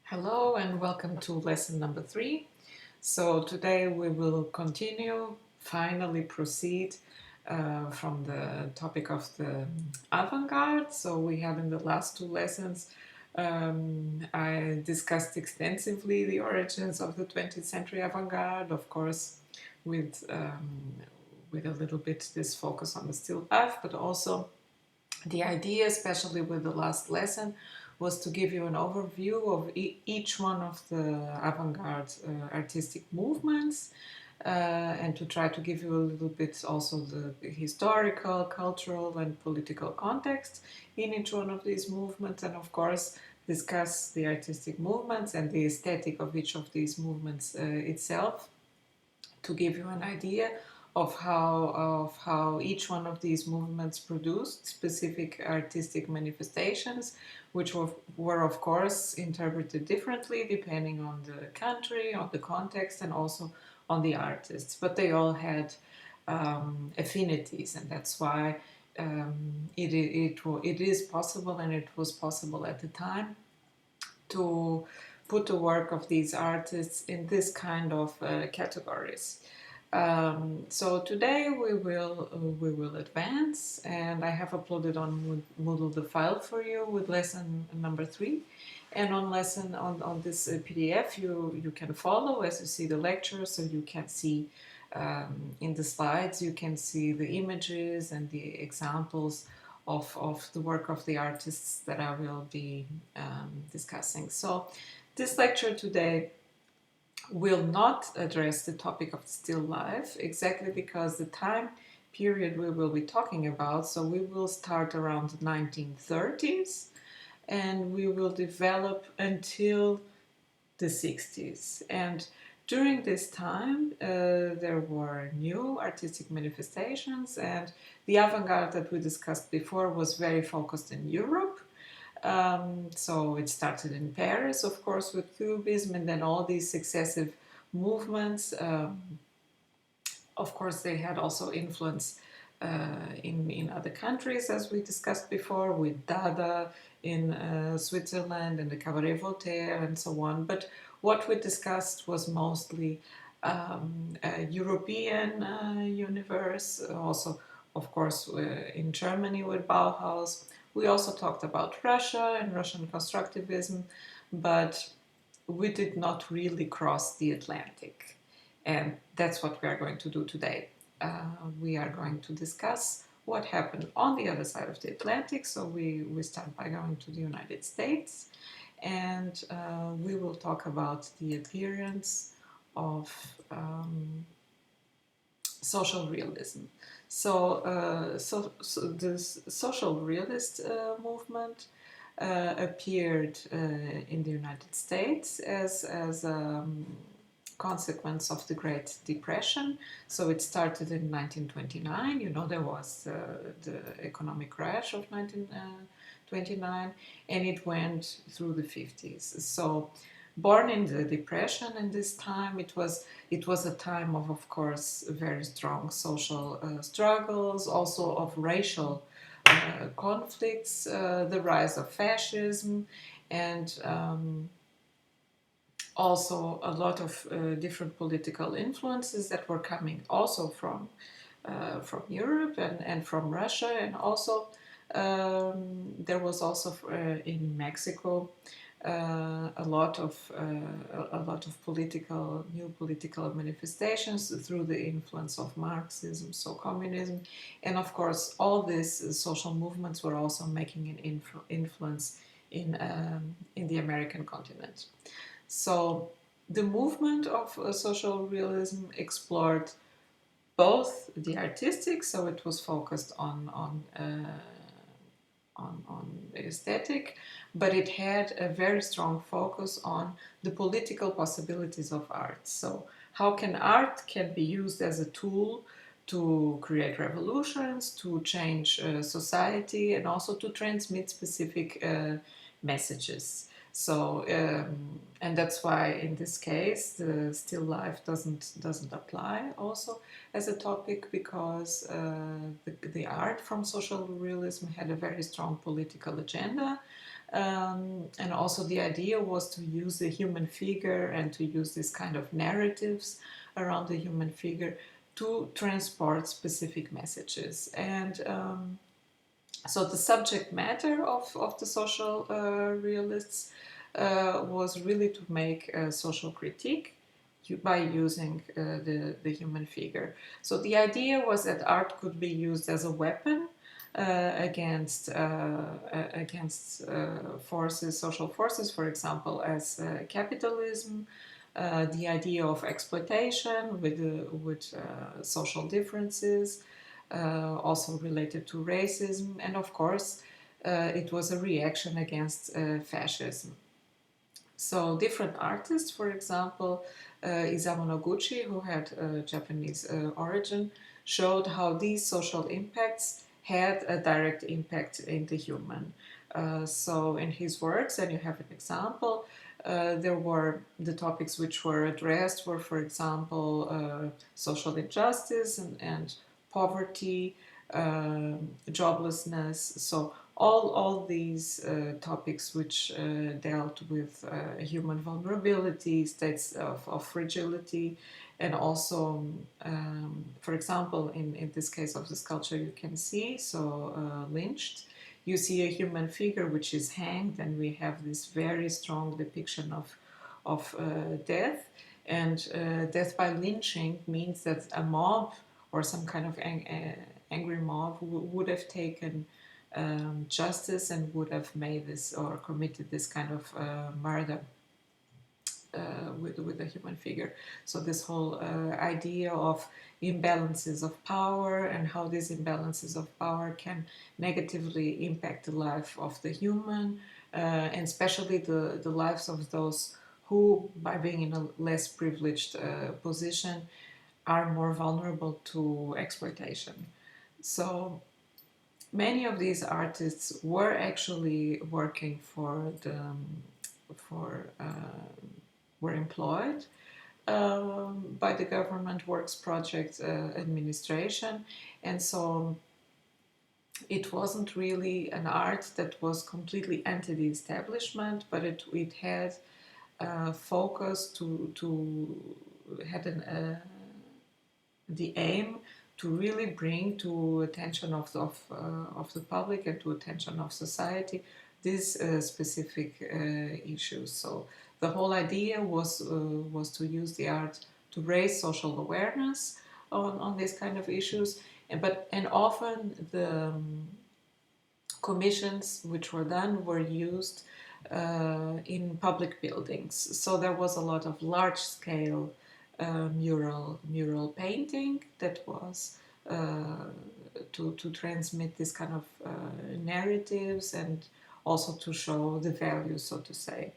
Hello and welcome to lesson number 3. So today we will finally proceed from the topic of the avant-garde. So we have in the last two lessons I discussed extensively the origins of the 20th century avant-garde, of course with a little bit this focus on the still life, but also the idea, especially with the last lesson, was to give you an overview of each one of the avant-garde artistic movements and to try to give you a little bit also the historical, cultural, and political context in each one of these movements, and of course discuss the artistic movements and the aesthetic of each of these movements itself, to give you an idea of how each one of these movements produced specific artistic manifestations, which were of course interpreted differently depending on the country, on the context, and also on the artists. But they all had affinities, and that's why it is possible, and it was possible at the time, to put the work of these artists in this kind of categories. So today we will advance, and I have uploaded on Moodle the file for you with lesson number 3, and on this PDF you can follow as you see the lecture, so you can see in the slides you can see the images and the examples of the work of the artists that I will be discussing. So this lecture today will not address the topic of still life, exactly because the time period we will be talking about, so we will start around the 1930s and we will develop until the 60s. And during this time there were new artistic manifestations, and the avant-garde that we discussed before was very focused in Europe. So it started in Paris, of course, with Cubism, and then all these successive movements. Of course, they had also influence in other countries, as we discussed before, with Dada in Switzerland and the Cabaret Voltaire and so on. But what we discussed was mostly a European universe, also, of course, in Germany with Bauhaus. We also talked about Russia and Russian constructivism, but we did not really cross the Atlantic. And that's what we are going to do today. We are going to discuss what happened on the other side of the Atlantic. So we start by going to the United States, and we will talk about the appearance of social realism. So the social realist movement appeared in the United States as a consequence of the Great Depression. So it started in 1929. You know, there was the economic crash of 1929, and it went through the 50s. So born in the Depression, and this time it was a time of course, very strong social struggles, also of racial conflicts, the rise of fascism, and also a lot of different political influences that were coming also from Europe and from Russia, and also there was also in Mexico a lot of new political manifestations through the influence of Marxism, so communism, and of course all these social movements were also making an influence in the American continent. So the movement of social realism explored both the artistic, so it was focused on the aesthetic, but it had a very strong focus on the political possibilities of art. So how art can be used as a tool to create revolutions, to change society, and also to transmit specific messages. So, and that's why in this case the still life doesn't apply also as a topic, because the art from social realism had a very strong political agenda, And also the idea was to use the human figure and to use this kind of narratives around the human figure to transport specific messages. And so the subject matter of the social realists was really to make a social critique by using the human figure. So the idea was that art could be used as a weapon against forces, social forces, for example, as capitalism, the idea of exploitation with social differences, also related to racism, and of course, it was a reaction against fascism. So different artists, for example, Isamu Noguchi, who had Japanese origin, showed how these social impacts had a direct impact in the human. So in his works, and you have an example, there were the topics which were addressed were, for example, social injustice and poverty, joblessness. So all these topics which dealt with human vulnerability, states of fragility, and also, for example, in this case of the sculpture, you can see, so lynched, you see a human figure which is hanged, and we have this very strong depiction of death. And death by lynching means that a mob or some kind of angry mob would have taken justice and would have made this or committed this kind of murder with a human figure. So this whole idea of imbalances of power and how these imbalances of power can negatively impact the life of the human, and especially the lives of those who, by being in a less privileged position, are more vulnerable to exploitation. So many of these artists were actually working for were employed by the government works project administration, and so it wasn't really an art that was completely anti the establishment, but it had focus to had the aim to really bring to attention of the public and to attention of society these specific issues. So the whole idea was to use the art to raise social awareness on these kind of issues, and often the commissions which were done were used in public buildings. So there was a lot of large scale mural painting that was to transmit this kind of narratives and also to show the values, so to say,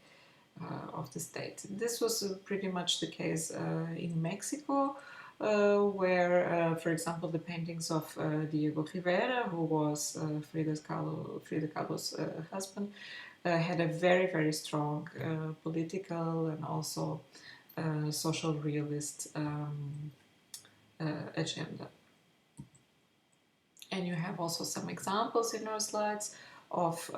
of the state. This was pretty much the case in Mexico, where, for example, the paintings of Diego Rivera, who was Frida Kahlo's husband, had a very, very strong political and also social realist agenda. And you have also some examples in our slides of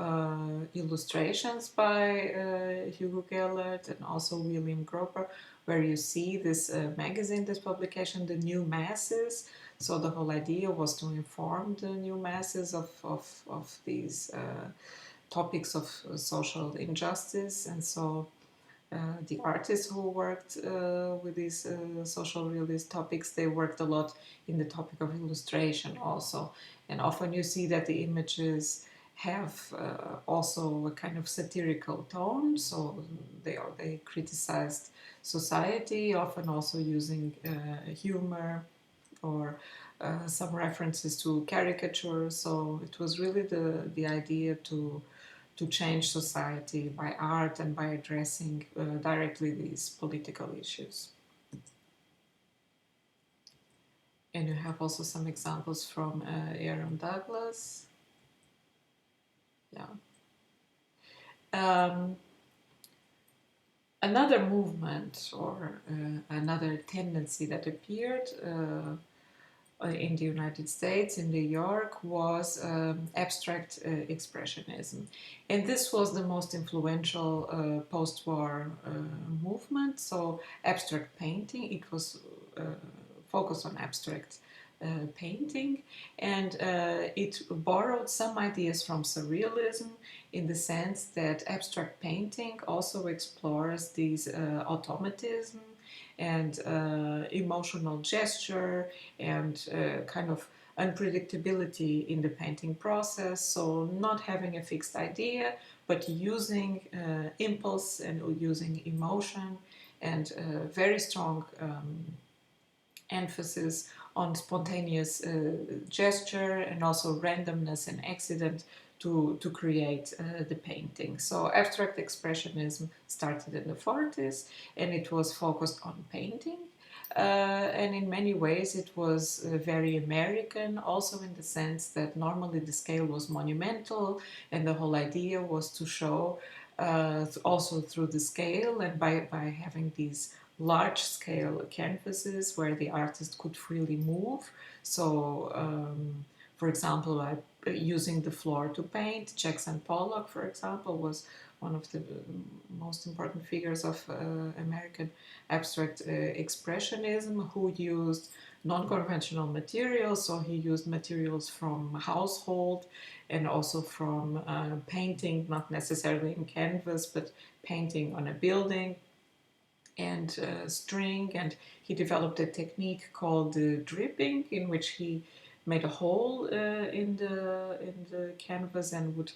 illustrations by Hugo Gellert and also William Groper, where you see this magazine, this publication, The New Masses. So the whole idea was to inform the new masses of these topics of social injustice. And so the artists who worked with these social realist topics, they worked a lot in the topic of illustration also. And often you see that the images have also a kind of satirical tone, so they criticized society, often also using humor or some references to caricature. So it was really the idea to change society by art and by addressing directly these political issues. And you have also some examples from Aaron Douglas. Yeah. Another movement or another tendency that appeared in the United States, in New York, was Abstract Expressionism. And this was the most influential post-war movement. So abstract painting, it was focused on abstract painting, and it borrowed some ideas from Surrealism in the sense that abstract painting also explores these automatism and emotional gesture and kind of unpredictability in the painting process. So not having a fixed idea, but using impulse and using emotion and very strong emphasis on spontaneous gesture and also randomness and accident to create the painting. So abstract expressionism started in the 40s and it was focused on painting. And in many ways it was very American, also in the sense that normally the scale was monumental and the whole idea was to show also through the scale and by having these large scale canvases where the artist could freely move. So, for example, using the floor to paint. Jackson Pollock, for example, was one of the most important figures of American abstract expressionism, who used non-conventional materials. So he used materials from household and also from painting, not necessarily in canvas, but painting on a building and string, and he developed a technique called dripping, in which he made a hole in the canvas and would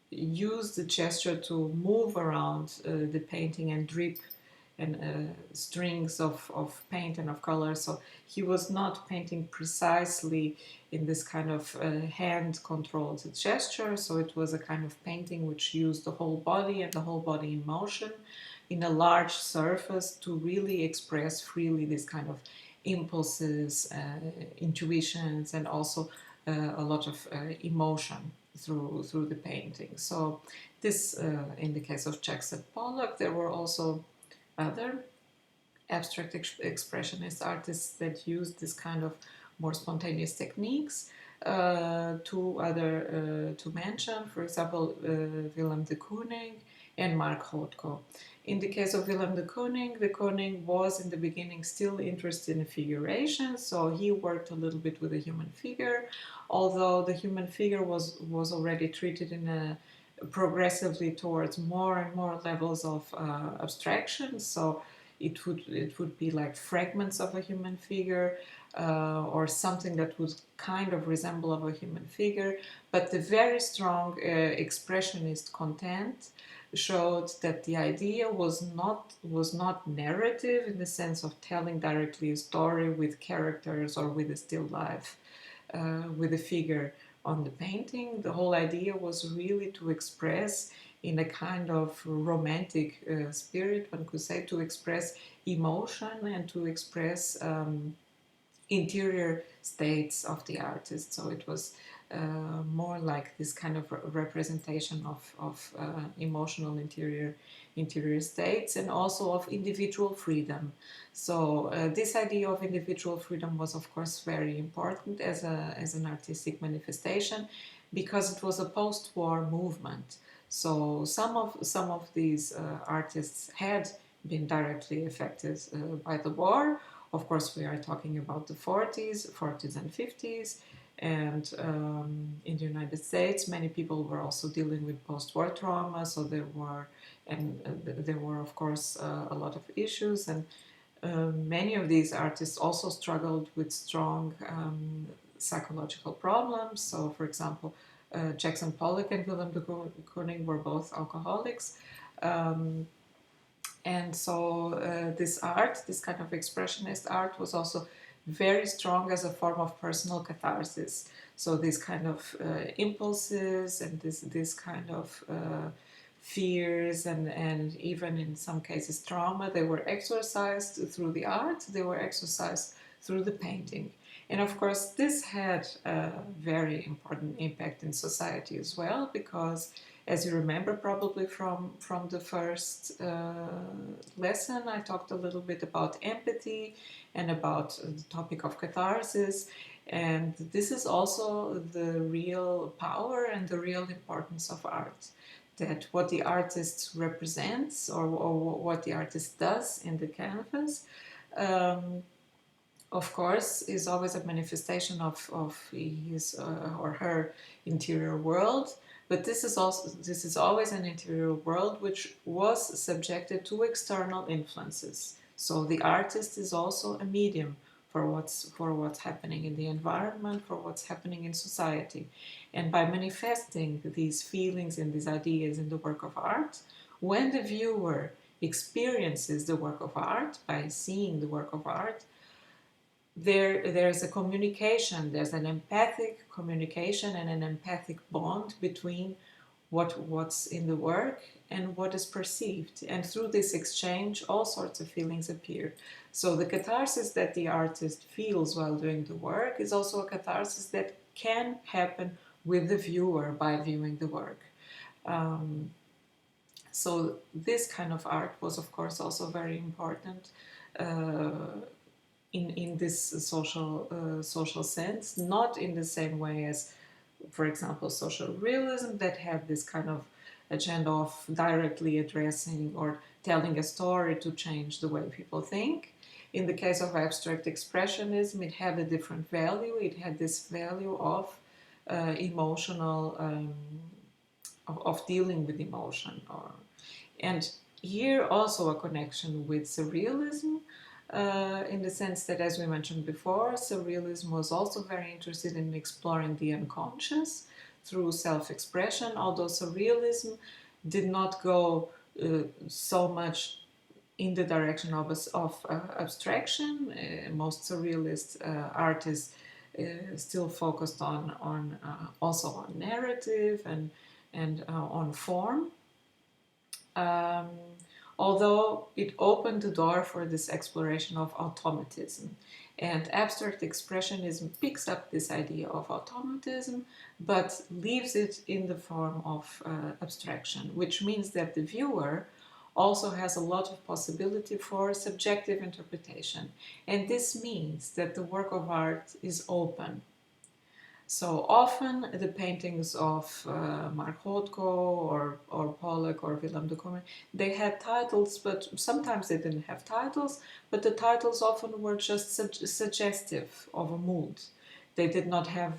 use the gesture to move around the painting and drip and strings of paint and of color. So he was not painting precisely in this kind of hand-controlled gesture. So it was a kind of painting which used the whole body and the whole body in motion in a large surface to really express freely this kind of impulses, intuitions, and also a lot of emotion through the painting. So this, in the case of Jackson Pollock, there were also other abstract expressionist artists that used this kind of more spontaneous techniques. To mention, for example, Vilem de Kooning and Mark Rothko. In the case of Willem de Kooning was in the beginning still interested in figuration, so he worked a little bit with the human figure, although the human figure was already treated in a progressively towards more and more levels of abstraction. So it would be like fragments of a human figure or something that would kind of resemble of a human figure, but the very strong expressionist content showed that the idea was not narrative in the sense of telling directly a story with characters or with a still life, with a figure on the painting. The whole idea was really to express in a kind of romantic spirit, one could say, to express emotion and to express interior states of the artist. So it was more like this kind of representation of emotional interior states and also of individual freedom. So this idea of individual freedom was of course very important as an artistic manifestation because it was a post-war movement. So some of these artists had been directly affected by the war. Of course, we are talking about the 40s and 50s, and in the United States, many people were also dealing with post-war trauma. So there were, of course, a lot of issues, and many of these artists also struggled with strong psychological problems. So, for example, Jackson Pollock and Willem de Kooning were both alcoholics. And so this art, this kind of expressionist art, was also very strong as a form of personal catharsis. So these kind of impulses and this kind of fears and even in some cases trauma, they were exorcised through the art, they were exorcised through the painting. And of course, this had a very important impact in society as well, because as you remember probably from the first lesson, I talked a little bit about empathy and about the topic of catharsis. And this is also the real power and the real importance of art, that what the artist represents, or what the artist does in the canvas, um, of course, is always a manifestation of his or her interior world. But this is always an interior world which was subjected to external influences. So the artist is also a medium for what's happening in the environment, for what's happening in society. And by manifesting these feelings and these ideas in the work of art, when the viewer experiences the work of art by seeing the work of art, there's a communication, there's an empathic communication and an empathic bond between what's in the work and what is perceived. And through this exchange, all sorts of feelings appear. So the catharsis that the artist feels while doing the work is also a catharsis that can happen with the viewer by viewing the work. So this kind of art was, of course, also very important in this social sense, not in the same way as, for example, social realism, that had this kind of agenda of directly addressing or telling a story to change the way people think. In the case of abstract expressionism, it had a different value. It had this value of emotional, of dealing with emotion. And here also a connection with surrealism, in the sense that, as we mentioned before, surrealism was also very interested in exploring the unconscious through self-expression, although surrealism did not go so much in the direction of abstraction. Most surrealist artists still focused on also on narrative and on form. Although it opened the door for this exploration of automatism. And abstract expressionism picks up this idea of automatism, but leaves it in the form of abstraction, which means that the viewer also has a lot of possibility for subjective interpretation. And this means that the work of art is open. So often the paintings of Mark Rothko or Pollock or Vilem, they had titles, but sometimes they didn't have titles, but the titles often were just suggestive of a mood. They did not have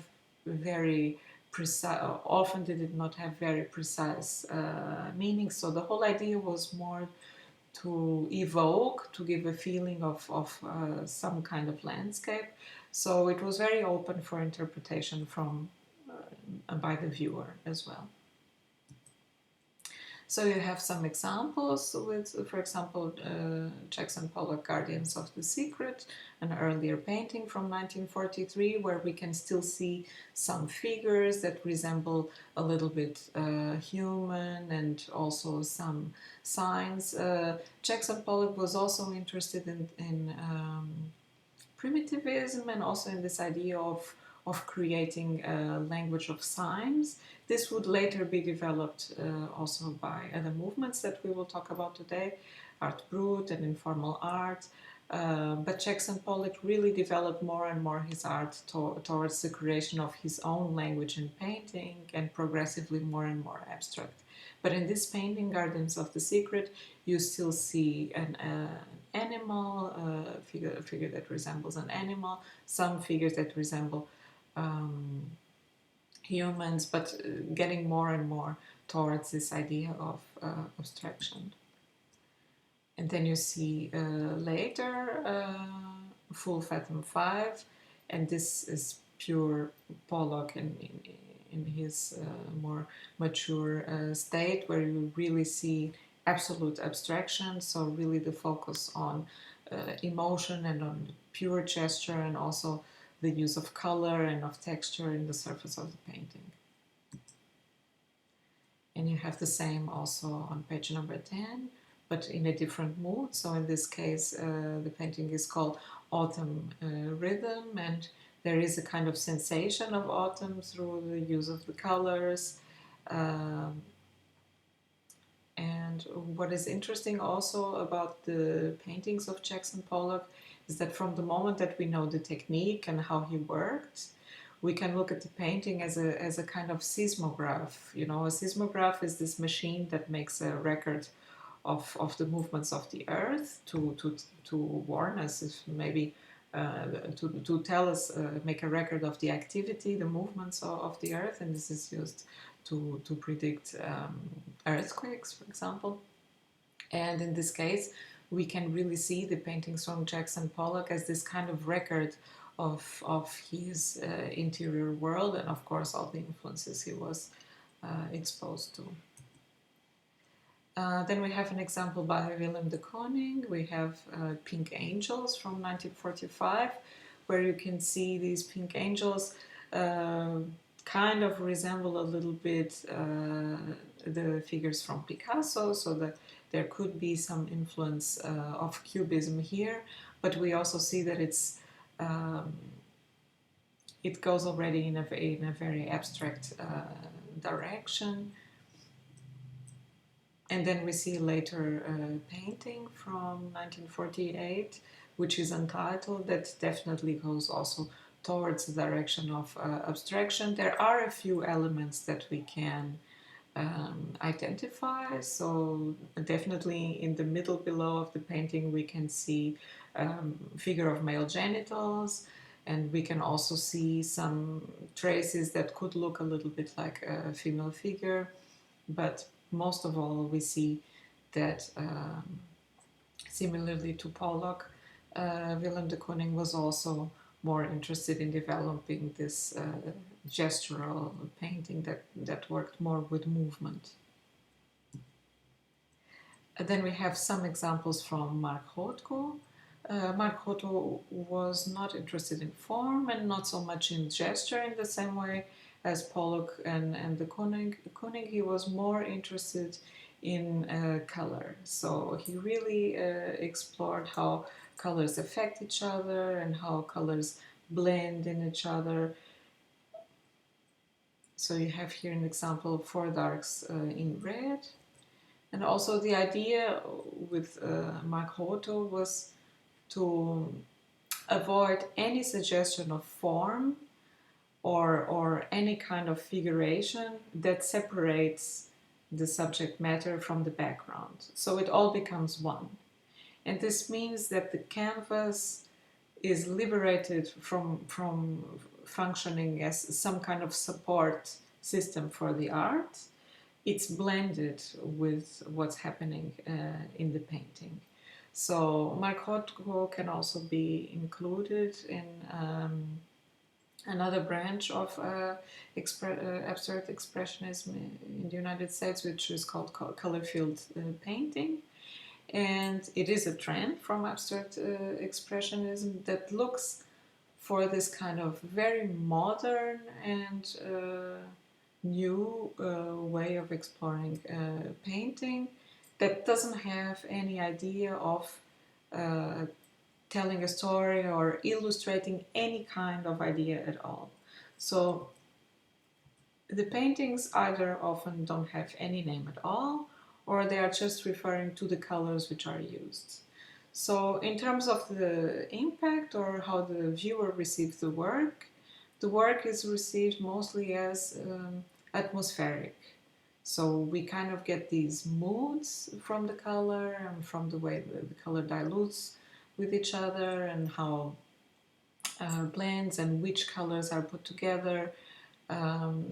very precise, often they did not have very precise meanings, so the whole idea was more to evoke, to give a feeling of some kind of landscape. So it was very open for interpretation from by the viewer as well. So you have some examples with, for example, Jackson Pollock, Guardians of the Secret, an earlier painting from 1943, where we can still see some figures that resemble a little bit human, and also some signs. Jackson Pollock was also interested in primitivism, and also in this idea of creating a language of signs. This would later be developed also by other movements that we will talk about today, Art Brut and informal art. But Jackson Pollock really developed more and more his art towards the creation of his own language in painting, and progressively more and more abstract. But in this painting, Gardens of the Secret, you still see an animal, a figure that resembles an animal, some figures that resemble humans, but getting more and more towards this idea of abstraction. And then you see later Full Fathom 5, and this is pure Pollock in his more mature state, where you really see absolute abstraction, so really the focus on emotion and on pure gesture, and also the use of color and of texture in the surface of the painting. And you have the same also on page number 10, but in a different mood. So in this case, the painting is called Autumn Rhythm, and there is a kind of sensation of autumn through the use of the colors. And what is interesting also about the paintings of Jackson Pollock is that from the moment that we know the technique and how he worked, we can look at the painting as a kind of seismograph. You know, a seismograph is this machine that makes a record of the movements of the earth to warn us if maybe to tell us, make a record of the activity, the movements of the earth, and this is used to predict earthquakes, for example. And in this case, we can really see the paintings from Jackson Pollock as this kind of record of his interior world, and of course all the influences he was exposed to. Then we have an example by Vilem de Kooning. We have Pink Angels from 1945, where you can see these pink angels kind of resemble a little bit the figures from Picasso, so that there could be some influence of Cubism here, but we also see that it goes already in a very abstract direction. And then we see later a painting from 1948, which is Untitled, that definitely goes also towards the direction of abstraction. There are a few elements that we can identify. So definitely in the middle below of the painting we can see figure of male genitals, and we can also see some traces that could look a little bit like a female figure, but most of all we see that similarly to Pollock, Vilem de Kooning was also more interested in developing this gestural painting that worked more with movement. And then we have some examples from Mark Rothko. Mark Rothko was not interested in form and not so much in gesture in the same way as Pollock and the Kooning. He was more interested in color. So he really explored how colors affect each other and how colors blend in each other. So you have here an example of four darks in red. And also the idea with Mark Rothko was to avoid any suggestion of form or any kind of figuration that separates the subject matter from the background. So it all becomes one. And this means that the canvas is liberated from functioning as some kind of support system for the art. It's blended with what's happening in the painting. So Mark Rothko can also be included in another branch of abstract expressionism in the United States, which is called color-filled painting. And it is a trend from abstract expressionism that looks for this kind of very modern and new way of exploring painting that doesn't have any idea of telling a story or illustrating any kind of idea at all. So the paintings either often don't have any name at all, or they are just referring to the colors which are used. So in terms of the impact or how the viewer receives the work is received mostly as atmospheric. So we kind of get these moods from the color and from the way the color dilutes with each other and how blends and which colors are put together.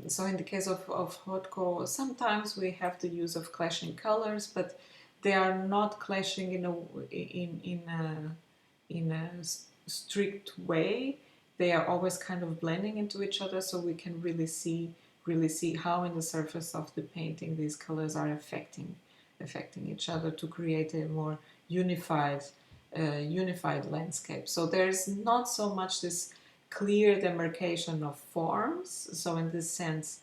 So in the case of Rothko, sometimes we have the use of clashing colors, but they are not clashing in a strict way. They are always kind of blending into each other, so we can really see how in the surface of the painting these colors are affecting each other to create a more unified landscape. So there's not so much this clear demarcation of forms. So in this sense,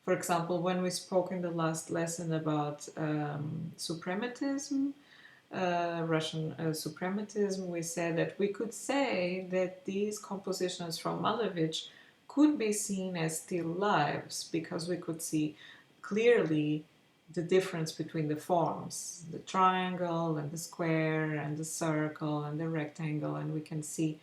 for example, when we spoke in the last lesson about suprematism, Russian suprematism, we said that we could say that these compositions from Malevich could be seen as still lives because we could see clearly the difference between the forms, the triangle and the square and the circle and the rectangle, and we can see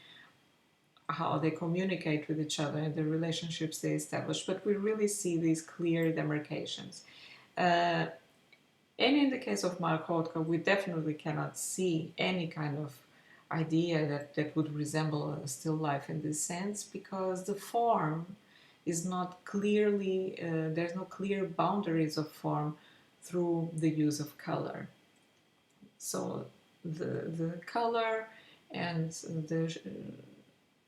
how they communicate with each other and the relationships they establish, but we really see these clear demarcations. And in the case of Mark Rothko, we definitely cannot see any kind of idea that would resemble a still life in this sense, because the form is not clearly, there's no clear boundaries of form through the use of color. So the color and the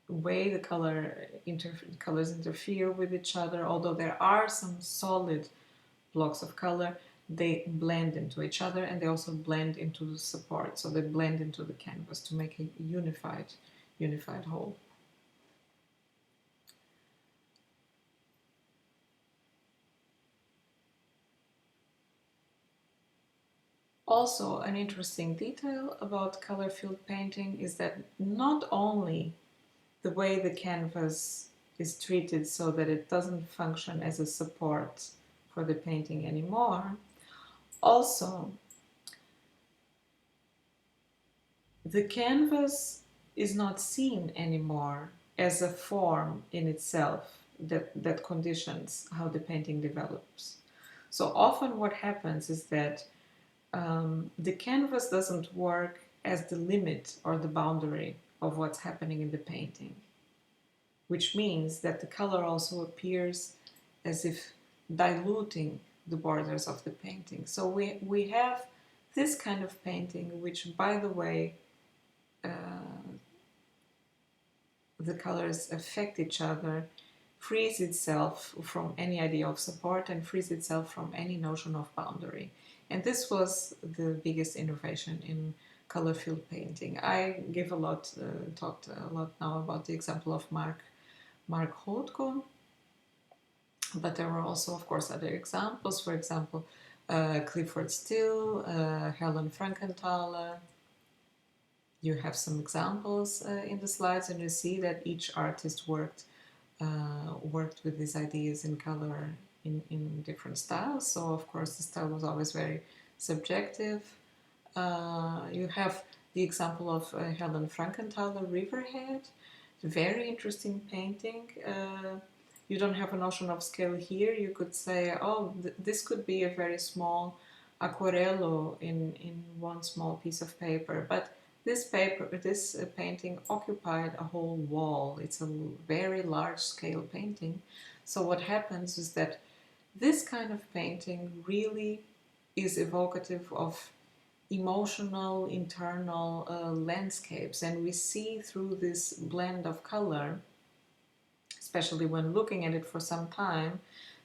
way the colors interfere with each other, although there are some solid blocks of color, they blend into each other, and they also blend into the support. So they blend into the canvas to make a unified whole. Also, an interesting detail about color field painting is that not only the way the canvas is treated so that it doesn't function as a support for the painting anymore, also the canvas is not seen anymore as a form in itself that conditions how the painting develops. So often what happens is that the canvas doesn't work as the limit or the boundary of what's happening in the painting, which means that the color also appears as if diluting the borders of the painting. So we have this kind of painting, which, by the way, the colors affect each other, frees itself from any idea of support, and frees itself from any notion of boundary. And this was the biggest innovation in color field painting. I give talked a lot now about the example of Mark Rothko, but there were also, of course, other examples. For example, Clifford Still, Helen Frankenthaler. You have some examples in the slides, and you see that each artist worked with these ideas in color in different styles. So, of course, the style was always very subjective. You have the example of Helen Frankenthaler, Riverhead, very interesting painting. You don't have a notion of scale here. You could say, oh, this could be a very small aquarello in one small piece of paper, but this painting occupied a whole wall. It's a very large-scale painting. So what happens is that this kind of painting really is evocative of emotional, internal landscapes, and we see through this blend of color, especially when looking at it for some time,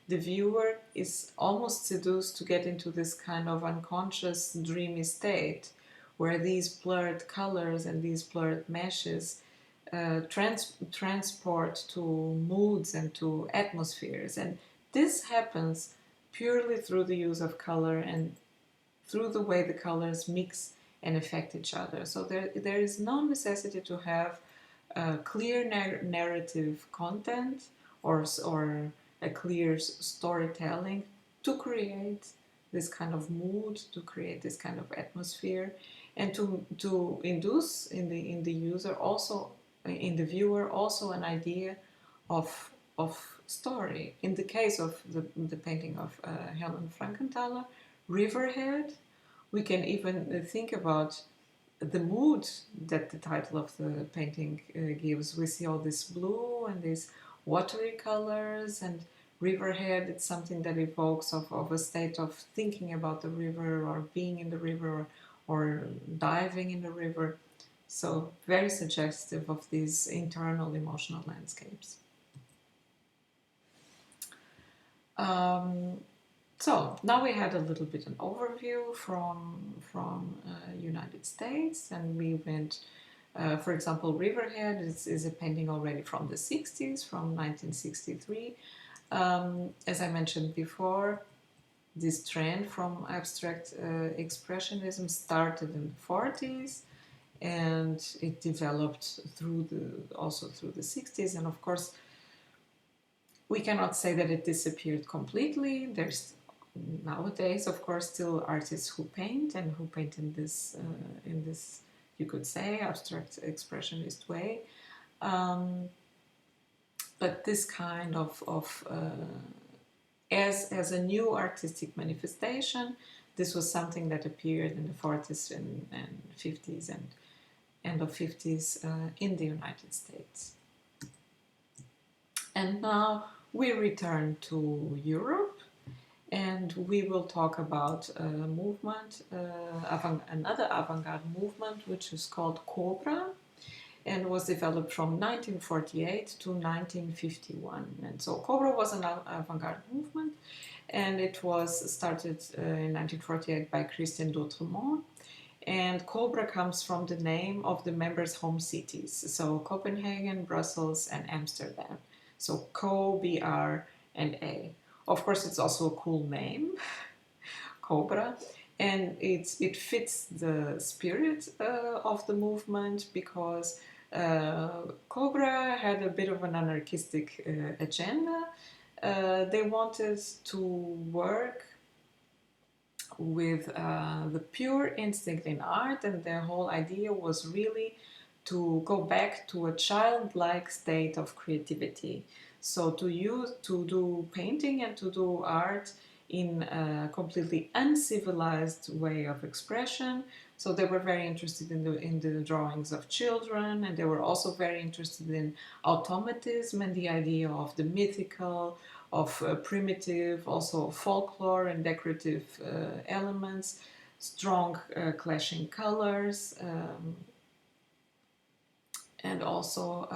the viewer is almost seduced to get into this kind of unconscious, dreamy state, where these blurred colors and these blurred meshes transport to moods and to atmospheres. And this happens purely through the use of color and through the way the colors mix and affect each other. So there is no necessity to have clear narrative content or a clear storytelling to create this kind of mood, to create this kind of atmosphere, and to induce in the user also, in the viewer, also an idea of story. In the case of the painting of Helen Frankenthaler, Riverhead, we can even think about the mood that the title of the painting gives. We see all this blue and these watery colors, and Riverhead, it's something that evokes of a state of thinking about the river, or being in the river, or diving in the river. So very suggestive of these internal emotional landscapes. So now we had a little bit an overview from United States, and we went, for example, Riverhead is a painting already from the 60s, from 1963. As I mentioned before, this trend from abstract expressionism started in the 40s, and it developed also through the 60s, and of course we cannot say that it disappeared completely. There's nowadays, of course, still artists who paint and who paint in this, you could say, abstract expressionist way. But this kind of as a new artistic manifestation, this was something that appeared in the 40s and 50s and end of 50s in the United States. And now we return to Europe, and we will talk about a movement, another avant-garde movement, which is called COBRA, and was developed from 1948 to 1951. And so COBRA was an avant-garde movement, and it was started in 1948 by Christian d'Autremont. And COBRA comes from the name of the members' home cities, so Copenhagen, Brussels, and Amsterdam. So Co, BR, and A. Of course, it's also a cool name, COBRA, and it fits the spirit of the movement because COBRA had a bit of an anarchistic agenda. They wanted to work with the pure instinct in art, and their whole idea was really to go back to a childlike state of creativity. So to do painting and to do art in a completely uncivilized way of expression. So they were very interested in the drawings of children, and they were also very interested in automatism and the idea of the mythical, of primitive, also folklore and decorative elements, strong clashing colors, and also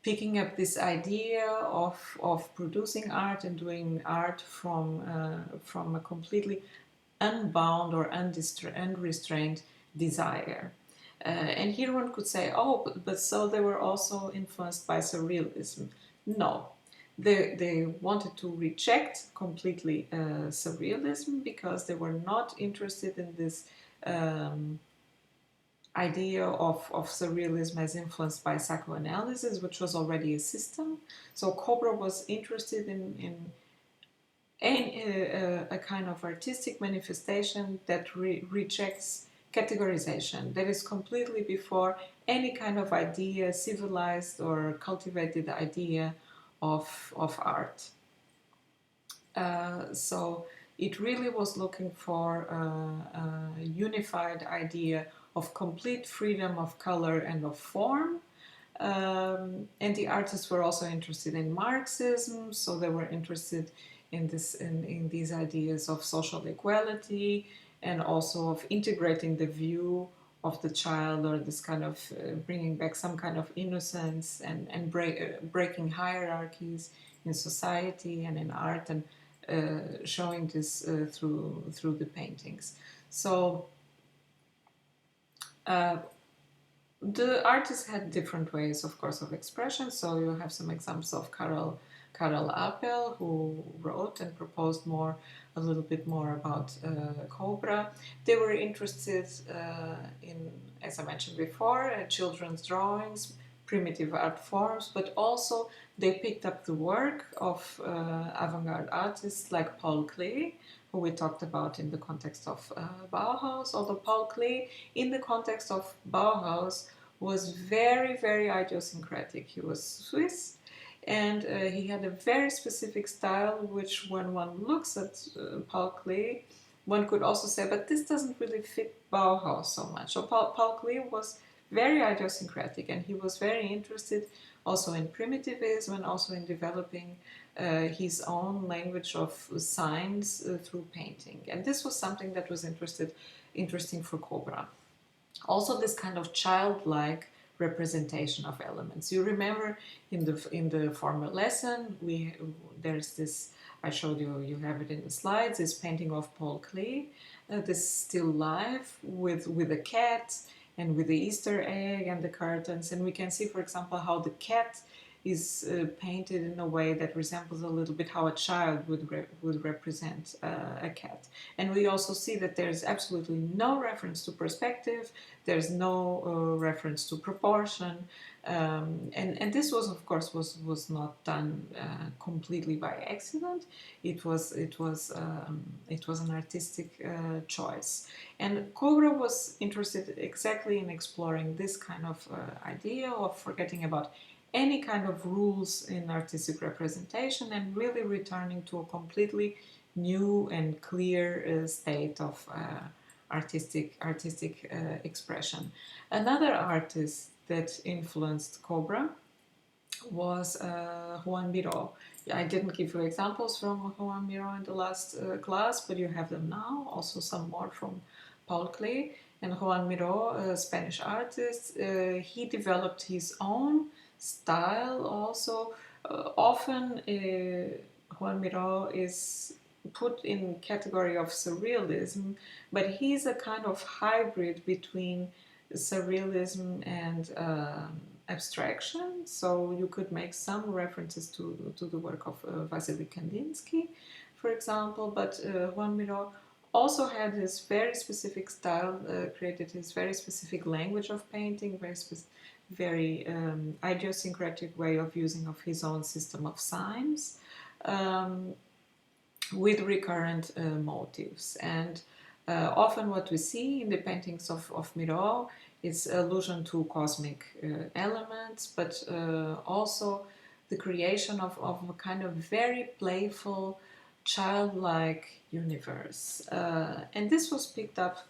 picking up this idea of producing art and doing art from a completely unbound or unrestrained desire. And here one could say, oh, but so they were also influenced by surrealism. No, they wanted to reject completely surrealism because they were not interested in this idea of surrealism as influenced by psychoanalysis, which was already a system. So COBRA was interested in a kind of artistic manifestation that rejects categorization, that is completely before any kind of idea, civilized or cultivated idea of art. So it really was looking for a unified idea of complete freedom of color and of form. And the artists were also interested in Marxism, so they were interested in these ideas of social equality and also of integrating the view of the child, or this kind of bringing back some kind of innocence and breaking hierarchies in society and in art, and showing this through the paintings. So the artists had different ways, of course, of expression. So you have some examples of Karel Appel, who wrote and proposed a little bit more about COBRA. They were interested in, as I mentioned before, children's drawings, primitive art forms, but also they picked up the work of avant-garde artists like Paul Klee, who we talked about in the context of Bauhaus. Although Paul Klee, in the context of Bauhaus, was very, very idiosyncratic. He was Swiss, and he had a very specific style, which when one looks at Paul Klee, one could also say, but this doesn't really fit Bauhaus so much. So Paul Klee was very idiosyncratic, and he was very interested also in primitivism and also in developing his own language of signs through painting. And this was something that was interesting for COBRA. Also, this kind of childlike representation of elements. You remember in the former lesson, there's this, I showed you, you have it in the slides, this painting of Paul Klee, this still life with a cat and with the Easter egg and the curtains. And we can see, for example, how the cat is painted in a way that resembles a little bit how a child would represent a cat. And we also see that there's absolutely no reference to perspective, there's no reference to proportion, and this was, of course, was not done completely by accident. It was an artistic choice, and COBRA was interested exactly in exploring this kind of idea of forgetting about any kind of rules in artistic representation and really returning to a completely new and clear state of artistic expression. Another artist that influenced COBRA was Juan Miró. I didn't give you examples from Juan Miró in the last class, but you have them now. Also some more from Paul Klee. And Juan Miró, a Spanish artist, he developed his own style also. Often Juan Miró is put in category of surrealism, but he's a kind of hybrid between surrealism and abstraction. So you could make some references to the work of Vasily Kandinsky, for example, but Juan Miró also had his very specific style, created his very specific language of painting, very idiosyncratic way of using of his own system of signs, with recurrent motives. And often what we see in the paintings of Miró is allusion to cosmic elements, but also the creation of a kind of very playful, childlike universe. And this was picked up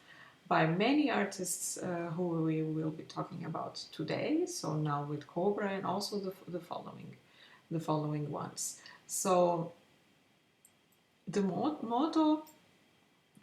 by many artists who we will be talking about today. So now with COBRA and also the following ones. So the motto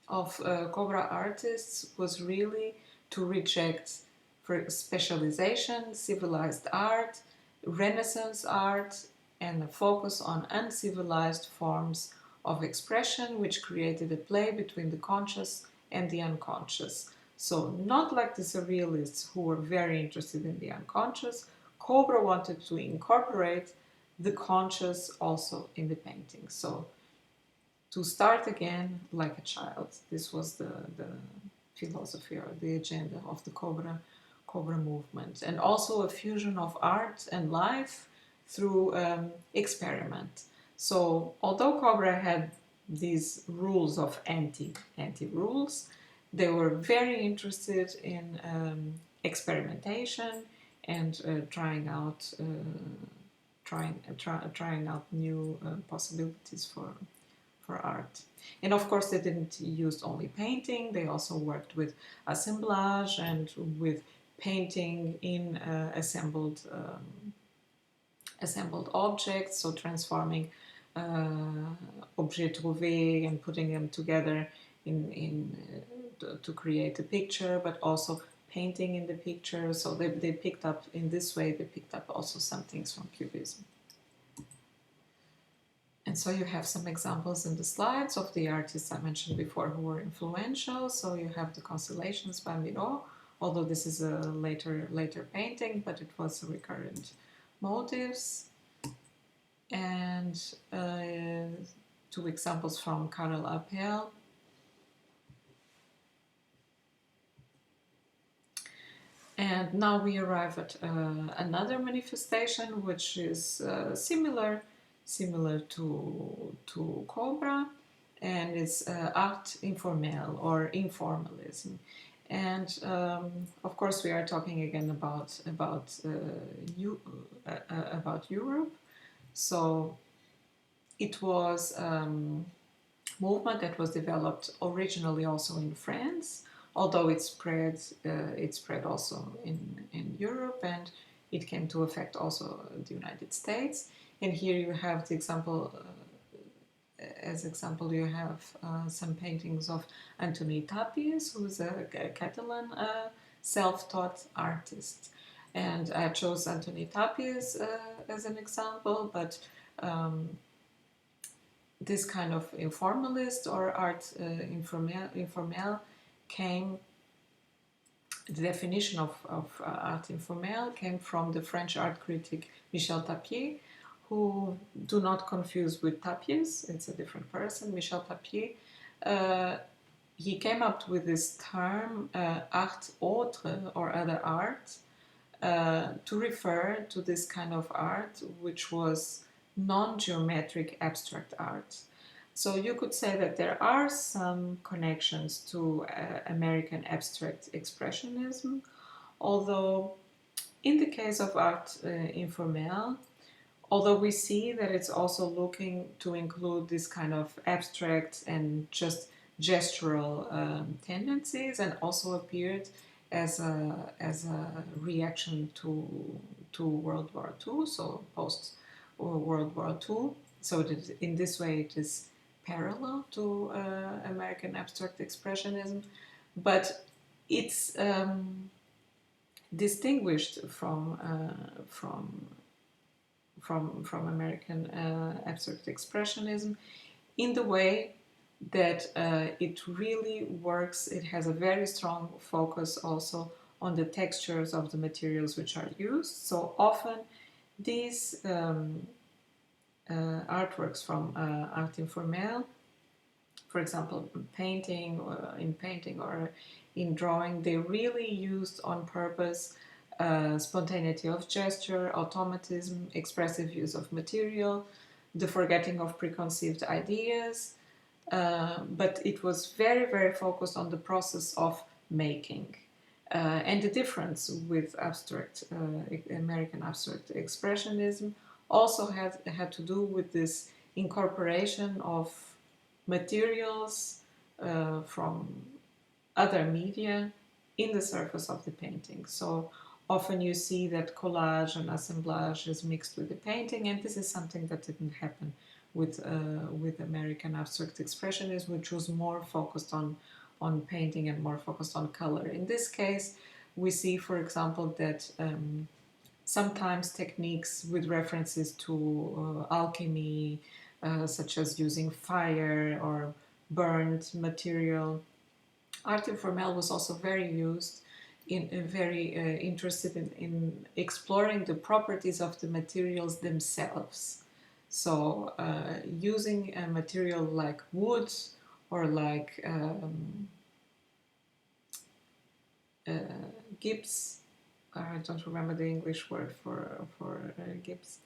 of COBRA artists was really to reject for specialization, civilized art, Renaissance art, and a focus on uncivilized forms of expression, which created a play between the conscious and the unconscious. So not like the surrealists who were very interested in the unconscious, COBRA wanted to incorporate the conscious also in the painting. So to start again like a child. This was the philosophy or the agenda of the COBRA movement. And also a fusion of art and life through experiment. So although COBRA had these rules of anti-rules, they were very interested in experimentation and trying out new possibilities for art. And of course they didn't use only painting, they also worked with assemblage and with painting in assembled objects, so transforming objets trouvés and putting them together to create a picture, but also painting in the picture. So they picked up, in this way, they picked up also some things from Cubism. And so you have some examples in the slides of the artists I mentioned before who were influential. So you have the Constellations by Miró, although this is a later painting, but it was recurrent motives. And two examples from Karel Appel. And now we arrive at another manifestation, which is similar to COBRA, and it's art informel or informalism. And of course, we are talking again about Europe. So it was movement that was developed originally also in France, although it spread also in Europe, and it came to affect also the United States. And here you have the example, as example, you have some paintings of Antoni Tàpies, who's a Catalan self-taught artist. And I chose Antoni Tàpies as an example, but this kind of informalist or art informel came the definition of art informel came from the French art critic Michel Tapier, who do not confuse with Tapies, it's a different person, Michel Tapier. He came up with this term, art autre, or other art, to refer to this kind of art which was non-geometric abstract art. So you could say that there are some connections to American abstract expressionism, although in the case of art informel, although we see that it's also looking to include this kind of abstract and just gestural tendencies, and also appeared as a reaction to World War II, so post World War II. So in this way it is parallel to American abstract expressionism, but it's distinguished from American abstract expressionism in the way that it really works. It has a very strong focus also on the textures of the materials which are used. So often these artworks from art informel, for example, in painting or in drawing, they really used on purpose spontaneity of gesture, automatism, expressive use of material, the forgetting of preconceived ideas, but it was very, very focused on the process of making. And the difference with American abstract expressionism also had to do with this incorporation of materials from other media in the surface of the painting. So often you see that collage and assemblage is mixed with the painting, and this is something that didn't happen with American abstract expressionism, which was more focused on painting and more focused on color. In this case, we see, for example, that sometimes techniques with references to alchemy, such as using fire or burnt material. Art informel was also very used very interested in exploring the properties of the materials themselves. So using a material like wood or like gips, I don't remember the English word for gips,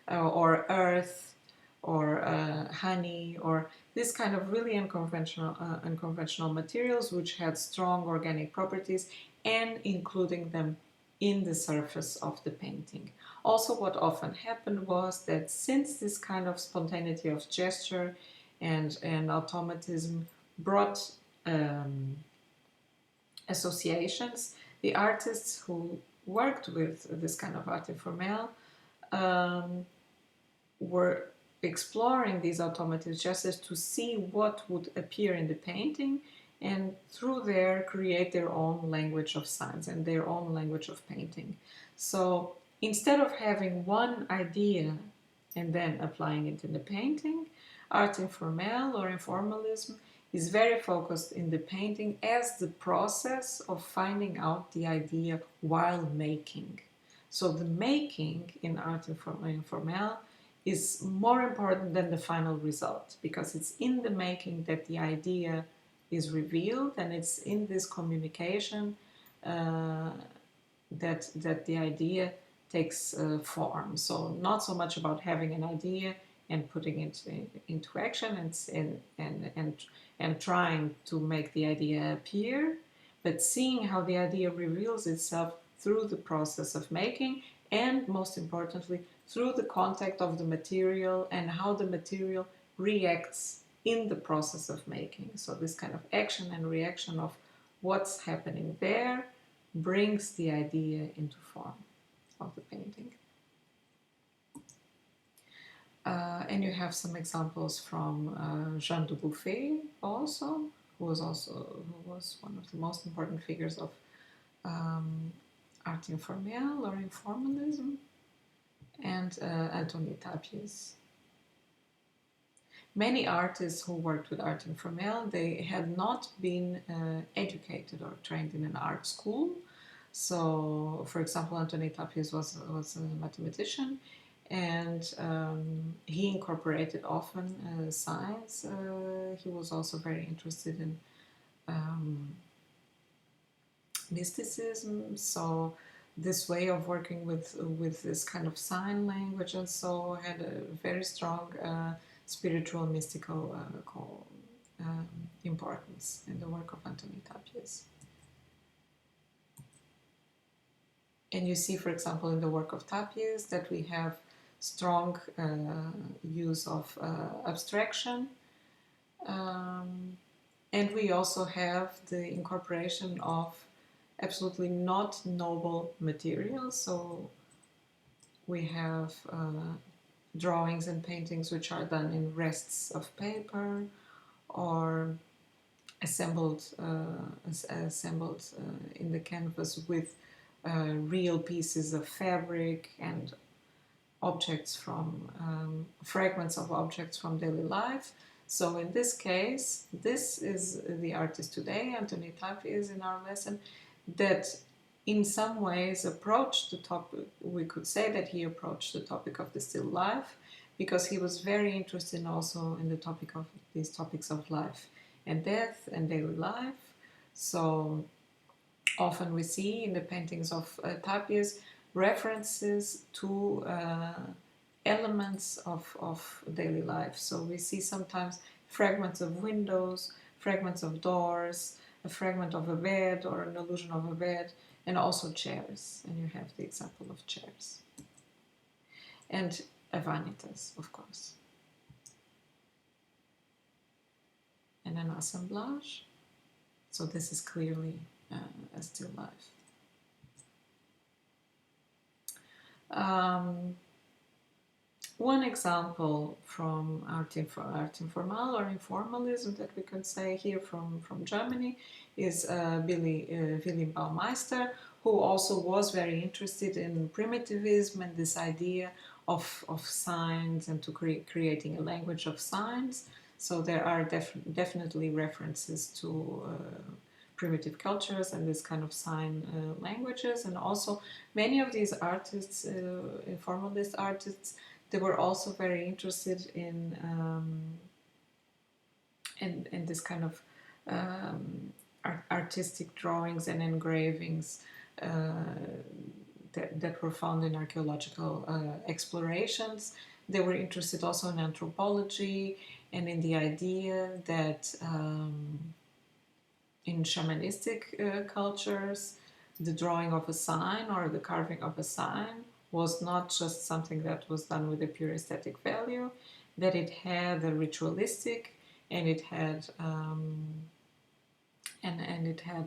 or earth, or honey, or this kind of really unconventional materials which had strong organic properties, and including them in the surface of the painting. Also, what often happened was that since this kind of spontaneity of gesture and automatism brought associations, the artists who worked with this kind of art informel were exploring these automative gestures to see what would appear in the painting, and through there create their own language of signs and their own language of painting. So instead of having one idea and then applying it in the painting, art informel or informalism is very focused in the painting as the process of finding out the idea while making. So the making in art informel is more important than the final result, because it's in the making that the idea is revealed, and it's in this communication that the idea takes form. So not so much about having an idea and putting it into action and trying to make the idea appear, but seeing how the idea reveals itself through the process of making, and most importantly, through the contact of the material and how the material reacts in the process of making. So this kind of action and reaction of what's happening there brings the idea into form of the painting. And you have some examples from Jean de Buffet also, who was one of the most important figures of art informel or informalism, and Antoine Tapies. Many artists who worked with art informel, they had not been educated or trained in an art school, So, for example, Anthony Tapies was a mathematician, and he incorporated often science. He was also very interested in mysticism. So, this way of working with this kind of sign language and so had a very strong spiritual, mystical importance in the work of Anthony Tapies. And you see, for example, in the work of Tapies that we have strong use of abstraction, and we also have the incorporation of absolutely not noble materials. So we have drawings and paintings which are done in rests of paper or assembled in the canvas with real pieces of fabric and objects from fragments of objects from daily life. So in this case, this is the artist today, Anthony Tapies, in our lesson, that in some ways approached the topic. We could say that he approached the topic of the still life, because he was very interested also in the topic of these topics of life and death and daily life. So often we see in the paintings of Tapies references to elements of daily life. So we see sometimes fragments of windows, fragments of doors, a fragment of a bed or an illusion of a bed, and also chairs. And you have the example of chairs. And vanitas, of course. And an assemblage. So this is clearly a still life. One example from art informal or informalism that we can say here from Germany is Vilem Baumeister, who also was very interested in primitivism and this idea of signs and to creating a language of signs. So there are definitely references to primitive cultures and this kind of sign languages, and also many of these artists, informalist artists, they were also very interested in this kind of artistic drawings and engravings that were found in archaeological explorations. They were interested also in anthropology and in the idea that in shamanistic cultures, the drawing of a sign or the carving of a sign was not just something that was done with a pure aesthetic value, that it had a ritualistic and it had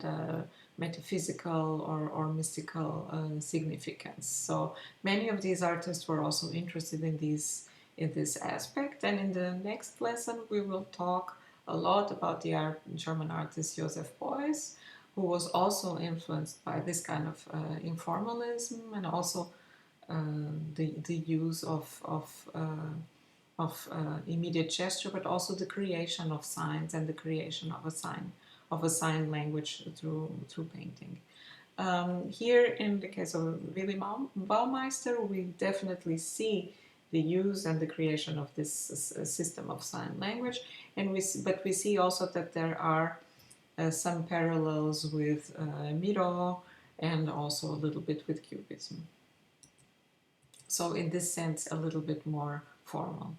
a metaphysical or mystical significance. So many of these artists were also interested in this aspect. And in the next lesson, we will talk a lot about the German artist Joseph Beuys, who was also influenced by this kind of informalism and also the use of immediate gesture, but also the creation of signs and the creation of a sign language through painting. Here, in the case of Vilem Baumeister, we definitely see the use and the creation of this system of sign language, but we see also that there are some parallels with Miro and also a little bit with Cubism. So in this sense, a little bit more formal.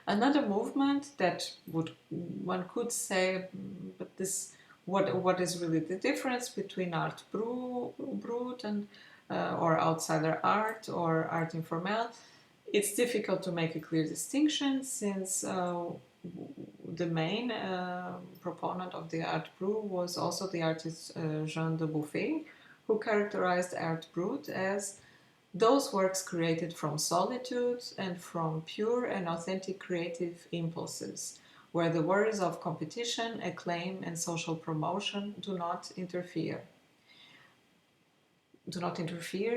Another movement that one could say, but what is really the difference between art brut and or outsider art or art informel? It's difficult to make a clear distinction, since the main proponent of the art brut was also the artist Jean de Beauvais, who characterized art brut as those works created from solitude and from pure and authentic creative impulses, where the worries of competition, acclaim, and social promotion do not interfere.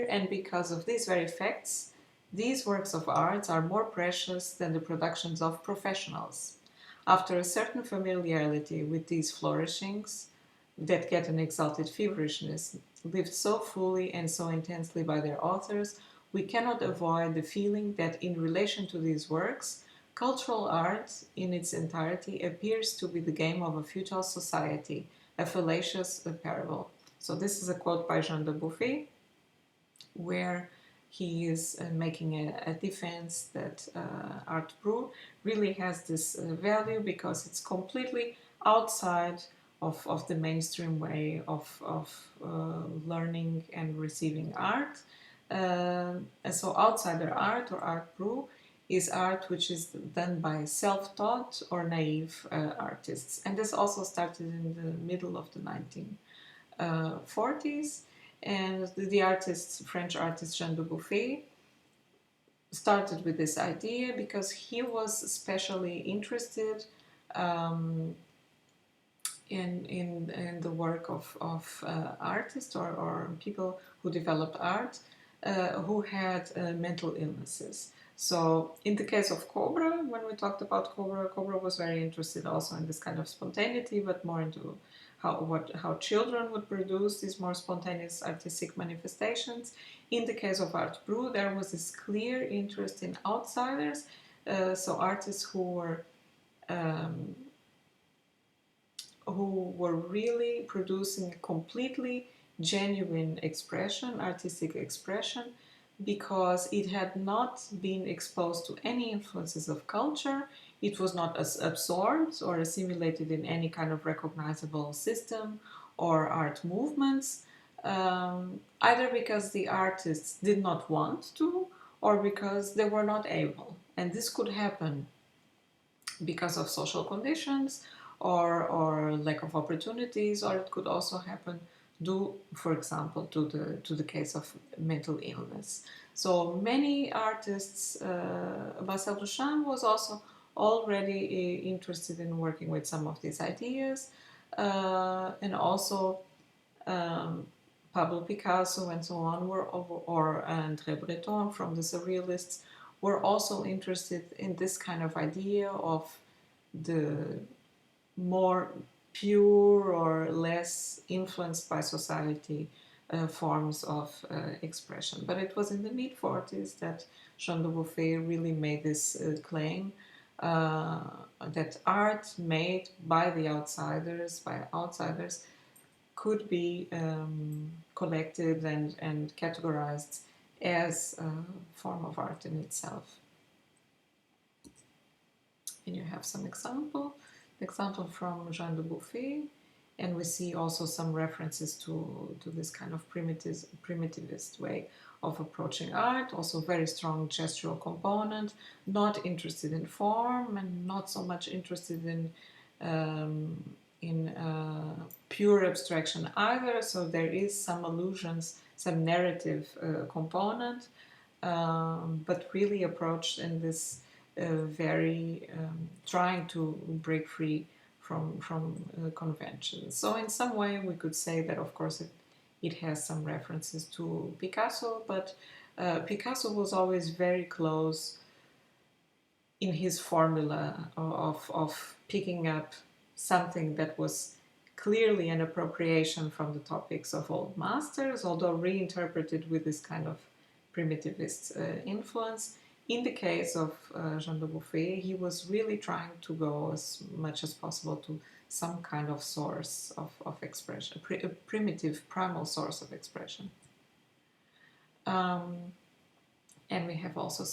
And because of these very facts, these works of art are more precious than the productions of professionals. After a certain familiarity with these flourishings, that get an exalted feverishness, lived so fully and so intensely by their authors, we cannot avoid the feeling that in relation to these works, cultural art in its entirety appears to be the game of a futile society, a fallacious parable. So this is a quote by Jean de Beaufet, where he is making a defense that Art Brut really has this value because it's completely outside of the mainstream way of learning and receiving art. And so outsider art or Art Brut is art which is done by self-taught or naive artists. And this also started in the middle of the 1940s. And the artist, French artist Jean de Beaufet, started with this idea because he was especially interested um, in the work of artists or people who developed art who had mental illnesses. So in the case of COBRA, when we talked about COBRA, COBRA was very interested also in this kind of spontaneity, but more into how children would produce these more spontaneous artistic manifestations. In the case of Art Brut, there was this clear interest in outsiders, so artists um, who were really producing a completely genuine expression, artistic expression, because it had not been exposed to any influences of culture. It was not as absorbed or assimilated in any kind of recognizable system or art movements, either because the artists did not want to or because they were not able. And this could happen because of social conditions or lack of opportunities, or it could also happen due, for example, to the case of mental illness. So many artists, Marcel Duchamp was also already interested in working with some of these ideas, and also um, Pablo Picasso and so on or André Breton from the Surrealists were also interested in this kind of idea of the more pure or less influenced by society forms of expression. But it was in the mid-40s that Jean de Beaufet really made this claim that art made by outsiders, could be collected and categorized as a form of art in itself. And you have some example from Jean de Beaufet, and we see also some references to this kind of primitivist way of approaching art, also very strong gestural component, not interested in form and not so much interested in pure abstraction either, so there is some allusions, some narrative component, but really approached in this very trying to break free from conventions. So in some way we could say that of course it has some references to Picasso, but Picasso was always very close in his formula of picking up something that was clearly an appropriation from the topics of old masters, although reinterpreted with this kind of primitivist influence. In the case of Jean de Beaufet, he was really trying to go as much as possible to some kind of source of expression, a primitive, primal source of expression. And we have also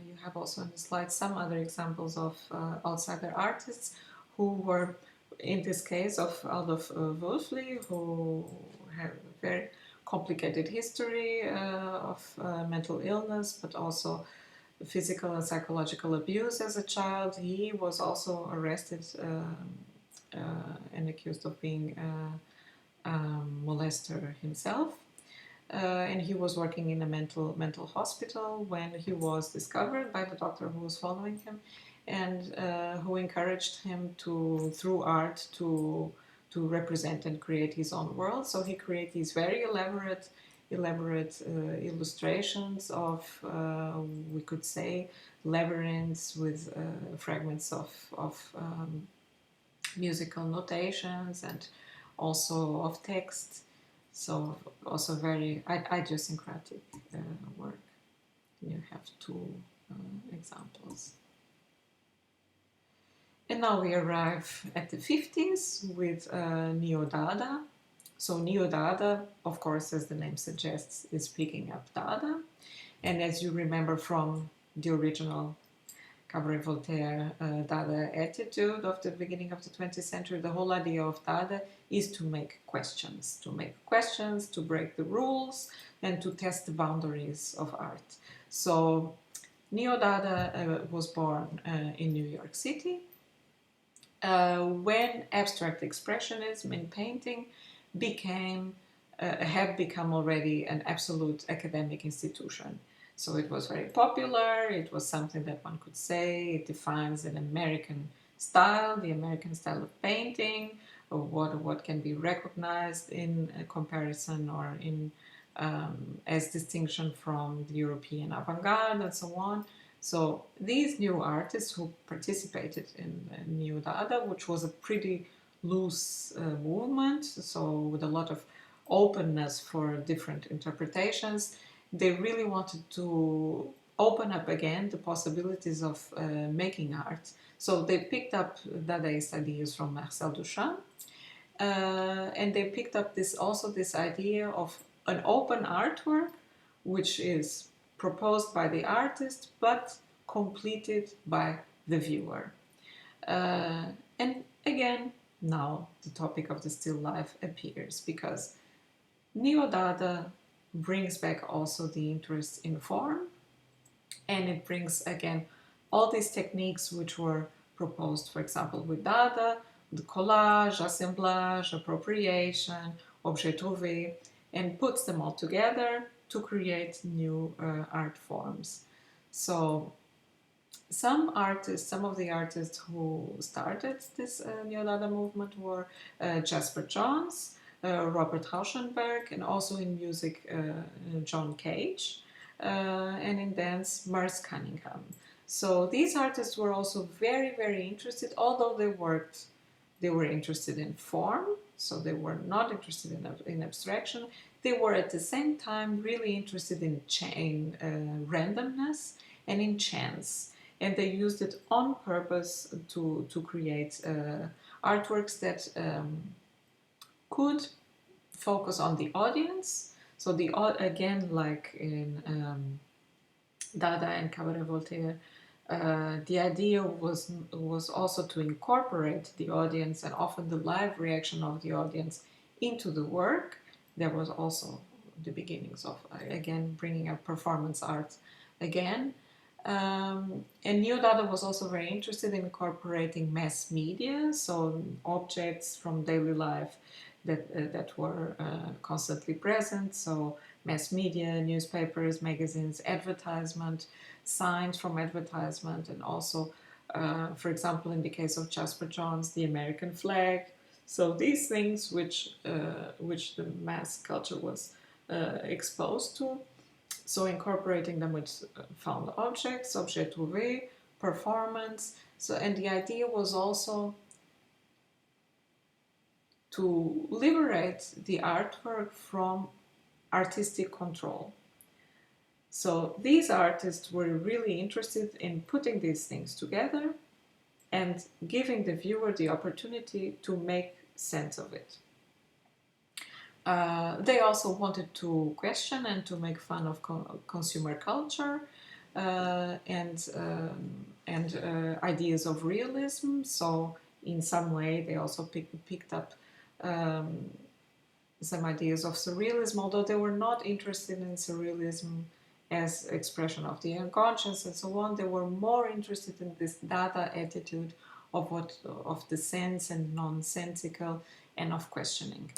you have also in the slide some other examples of outsider artists who were, in this case, of Adolf Wolfli, who had a very complicated history of mental illness, but also physical and psychological abuse as a child. He was also arrested and accused of being a molester himself. And he was working in a mental hospital when he was discovered by the doctor who was following him, and who encouraged him through art to represent and create his own world. So he created these very elaborate illustrations of, we could say, labyrinths with fragments of musical notations and also of text. So also very idiosyncratic work. You have two examples. And now we arrive at the 50s with Neo-Dada. So Neo-Dada, of course, as the name suggests, is picking up Dada. And as you remember from the original Cabaret Voltaire Dada attitude of the beginning of the 20th century, the whole idea of Dada is to make questions, to break the rules, and to test the boundaries of art. So Neo-Dada was born in New York City when Abstract Expressionism in painting had become already an absolute academic institution. So it was very popular, it was something that one could say, it defines an American style, the American style of painting, or what can be recognized in a comparison or in as distinction from the European avant-garde and so on. So these new artists who participated in Neo-Dada, which was a pretty loose movement, so with a lot of openness for different interpretations, they really wanted to open up again the possibilities of making art. So they picked up Dadaist ideas from Marcel Duchamp, and they picked up this idea of an open artwork, which is proposed by the artist but completed by the viewer. And again, now the topic of the still life appears, because Neo-Dada brings back also the interest in form, and it brings again all these techniques which were proposed, for example, with Dada, the collage, assemblage, appropriation, objet trouvé, and puts them all together to create new art forms. So some of the artists who started this Neo-Dada movement were Jasper Johns, Robert Rauschenberg, and also in music John Cage, and in dance Merce Cunningham. So these artists were also very, very interested, although they were interested in form, so they were not interested in abstraction. They were at the same time really interested in randomness and in chance. And they used it on purpose to create artworks that could focus on the audience. So again, like in Dada and Cabaret Voltaire, the idea was also to incorporate the audience and often the live reaction of the audience into the work. There was also the beginnings of, again, bringing up performance art again. And Neo-Dada was also very interested in incorporating mass media, so objects from daily life that were constantly present. So mass media, newspapers, magazines, advertisement, signs from advertisement, and also, for example, in the case of Jasper Johns, the American flag. So these things which the mass culture was exposed to. So incorporating them with found objects, objet trouvé, performance. So, and the idea was also to liberate the artwork from artistic control. So these artists were really interested in putting these things together and giving the viewer the opportunity to make sense of it. They also wanted to question and to make fun of consumer culture and ideas of realism. So in some way they also picked up some ideas of surrealism, although they were not interested in surrealism as expression of the unconscious and so on. They were more interested in this Dada attitude of the sense and nonsensical and of questioning.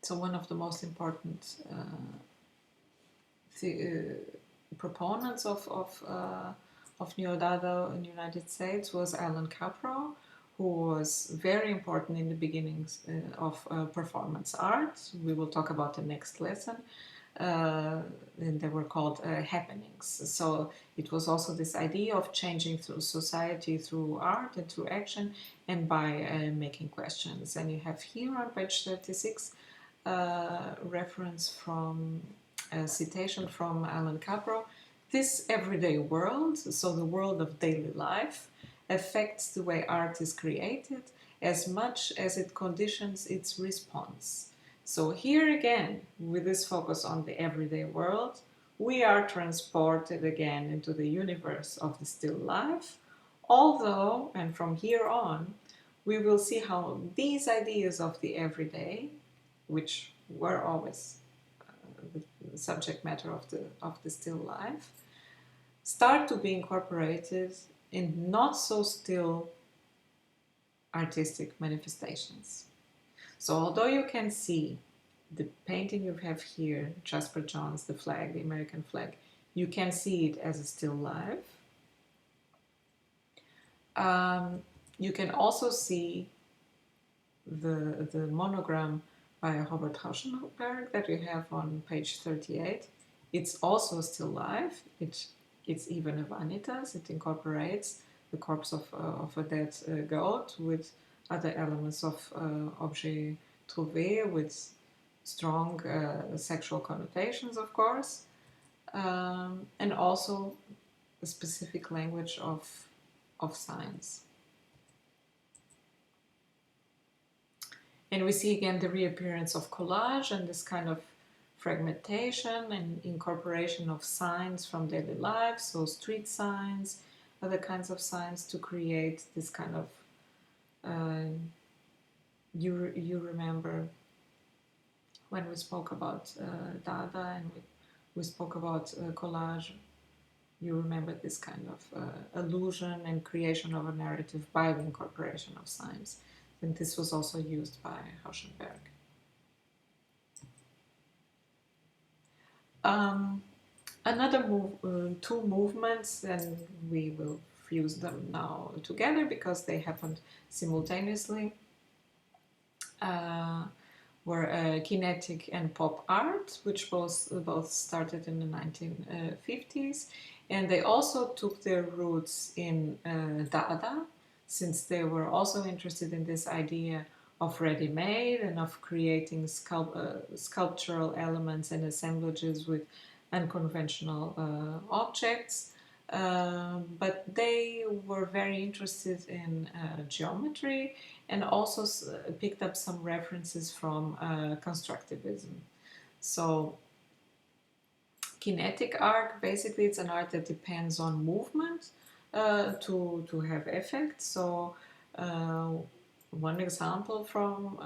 So one of the most important proponents of Neo-Dada in the United States was Alan Caprow, who was very important in the beginnings of performance art. We will talk about the next lesson. and they were called happenings. So it was also this idea of changing through society, through art and through action, and by making questions. And you have here on page 36 reference from a citation from Alan Capro. This everyday world, so the world of daily life, affects the way art is created as much as it conditions its response. So here again, with this focus on the everyday world, we are transported again into the universe of the still life, although, and from here on, we will see how these ideas of the everyday, which were always the subject matter of the still life, start to be incorporated in not so still artistic manifestations. So although you can see the painting you have here, Jasper Johns, the flag, the American flag, you can see it as a still life. You can also see the monogram by Robert Rauschenberg that you have on page 38. It's also still life. It's even a vanitas. It incorporates the corpse of a dead goat with other elements of objet trouvé, with strong sexual connotations, of course, and also a specific language of signs. And we see again the reappearance of collage and this kind of fragmentation and incorporation of signs from daily life, so street signs, other kinds of signs, to create this kind of you remember when we spoke about Dada and we spoke about collage, you remember this kind of illusion and creation of a narrative by the incorporation of signs. And this was also used by Rauschenberg. Another two movements, and we will fuse them now together because they happened simultaneously, were kinetic and pop art, which both started in the 1950s, and they also took their roots in Dada, since they were also interested in this idea of ready-made and of creating sculptural elements and assemblages with unconventional objects. But they were very interested in geometry and also picked up some references from constructivism. So kinetic art, basically it's an art that depends on movement to have effect. So one example from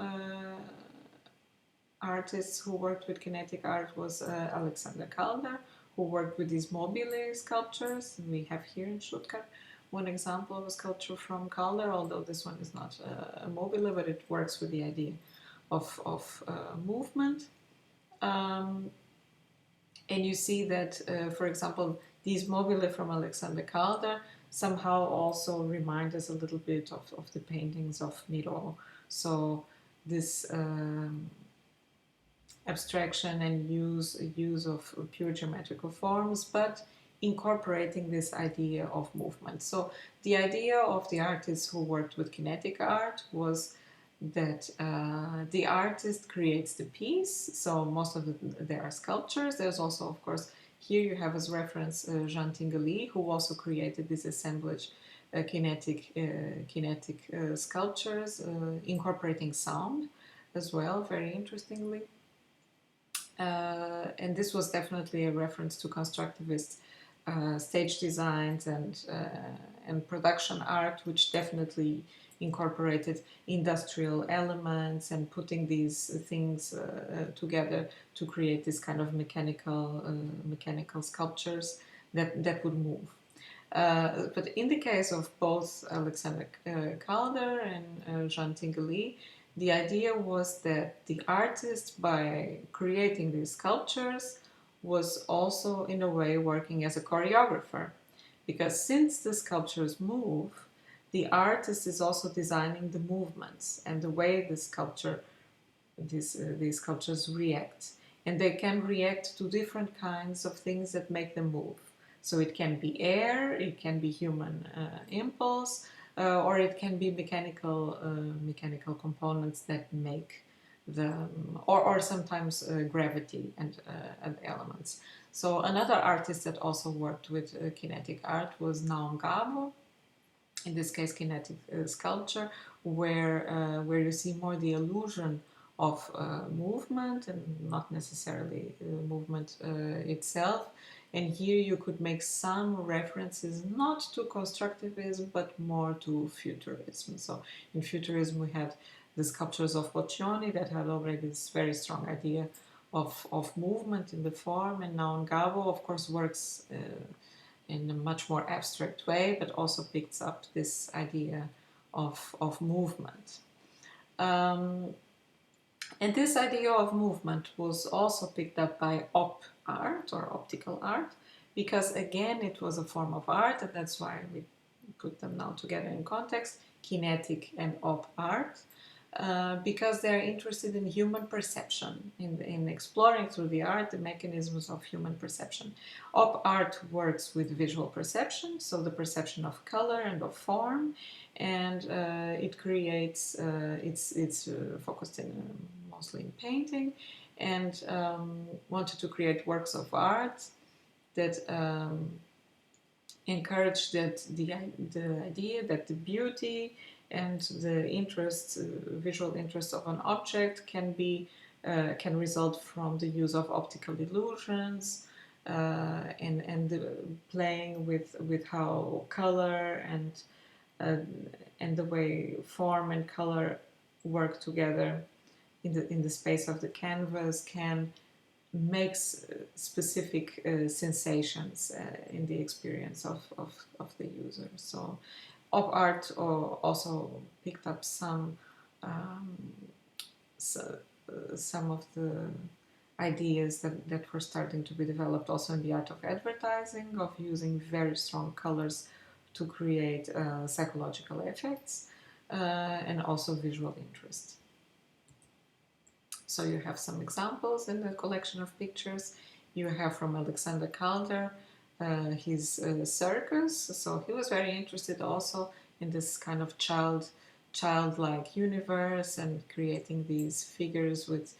artists who worked with kinetic art was Alexander Calder, who worked with these mobile sculptures. We have here in Stuttgart one example of a sculpture from Calder, although this one is not a mobile, but it works with the idea of movement. And you see that, for example, these mobile from Alexander Calder somehow also remind us a little bit of the paintings of Miro. So this abstraction and use of pure geometrical forms, but incorporating this idea of movement. So the idea of the artists who worked with kinetic art was that the artist creates the piece. So most of there are sculptures. There's also, of course, here you have as reference Jean Tinguely, who also created this assemblage kinetic sculptures, incorporating sound as well, very interestingly. And this was definitely a reference to constructivist stage designs and production art, which definitely incorporated industrial elements and putting these things together to create this kind of mechanical sculptures that would move. But in the case of both Alexander Calder and Jean Tinguely, the idea was that the artist, by creating these sculptures, was also in a way working as a choreographer, because since the sculptures move, the artist is also designing the movements and the way these sculptures react. and they can react to different kinds of things that make them move. So it can be air, it can be human impulse, or it can be mechanical components that make the, or sometimes gravity and elements. So another artist that also worked with kinetic art was Neo-Dada, in this case Kinetic Sculpture, where you see more the illusion of movement and not necessarily movement itself. And here you could make some references not to constructivism but more to futurism. So in futurism we had the sculptures of Boccioni that had already this very strong idea of movement in the form, and now Gabo of course works in a much more abstract way, but also picks up this idea of movement. And this idea of movement was also picked up by op art or optical art, because again it was a form of art, and that's why we put them now together in context, kinetic and op art. Because they're interested in human perception, in exploring through the art the mechanisms of human perception. Op art works with visual perception, so the perception of color and of form, and it creates, it's focused in mostly in painting, and wanted to create works of art that encourage that the idea that the beauty and the interest, visual interest of an object can result from the use of optical illusions, and the playing with how color and the way form and color work together in the space of the canvas can make specific sensations in the experience of the user. So op art also picked up some of the ideas that were starting to be developed also in the art of advertising, of using very strong colors to create psychological effects, and also visual interest. So you have some examples in the collection of pictures. You have from Alexander Calder his circus. So he was very interested also in this kind of childlike universe and creating these figures with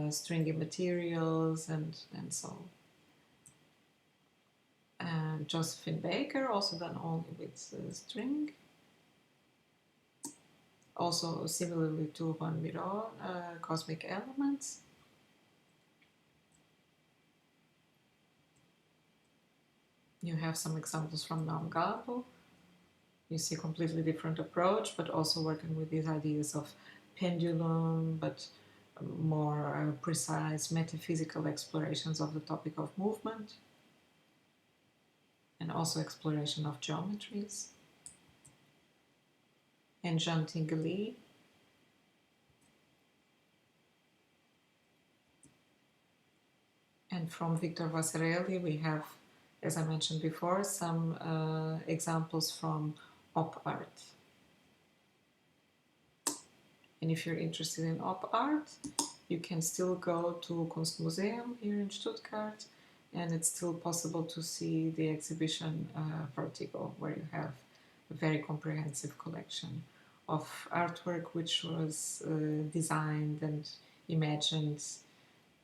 stringy materials and so. And Josephine Baker, also done only with string. Also similarly to Van Miro, cosmic elements. You have some examples from Neo-Dada. You see a completely different approach, but also working with these ideas of pendulum, but more precise metaphysical explorations of the topic of movement, and also exploration of geometries. And Jean Tinguely. And from Victor Vasarely we have, as I mentioned before, some examples from op art. And if you're interested in op art, you can still go to Kunstmuseum here in Stuttgart, and it's still possible to see the exhibition Vertigo, where you have a very comprehensive collection of artwork which was designed and imagined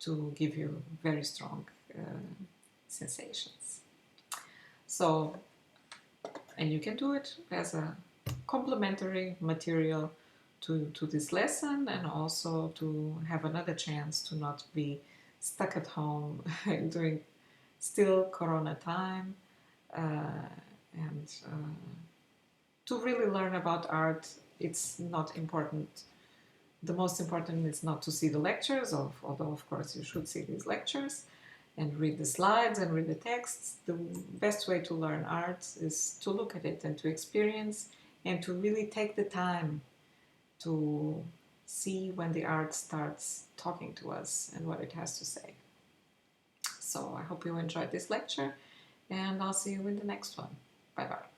to give you very strong sensations. So, and you can do it as a complementary material to this lesson, and also to have another chance to not be stuck at home during still Corona time, and to really learn about art. It's not important. The most important is not to see the lectures, although of course you should see these lectures and read the slides and read the texts. The best way to learn art is to look at it and to experience, and to really take the time to see when the art starts talking to us and what it has to say. So I hope you enjoyed this lecture, and I'll see you in the next one. Bye bye.